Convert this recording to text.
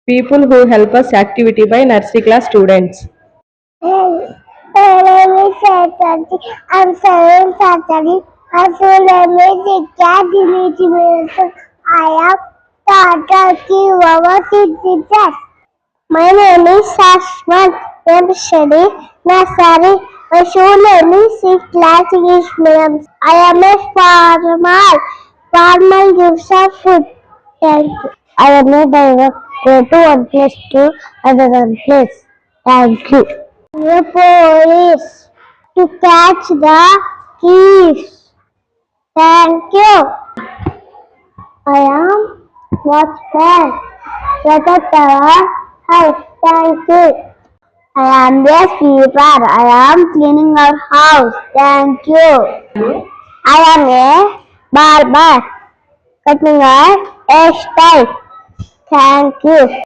People who help us activity by nursery class students. Hey, my name is Satyajit. I'm 7 Satyajit. My full name is Dimitri. I am Tata Kiwawa teacher. My name is Shashwat. I'm studying nursery. My full name is 6th class English medium. I am a farmer. Farmer gives us food. Thank you. I am a driver. Go to one place to another place. Thank you. The police to catch the thieves. Thank you. I am watchman. Let us our house. Thank you. I am the sweeper. I am cleaning our house. Thank you. I am a barber. Cutting our hairstyle. Thank you.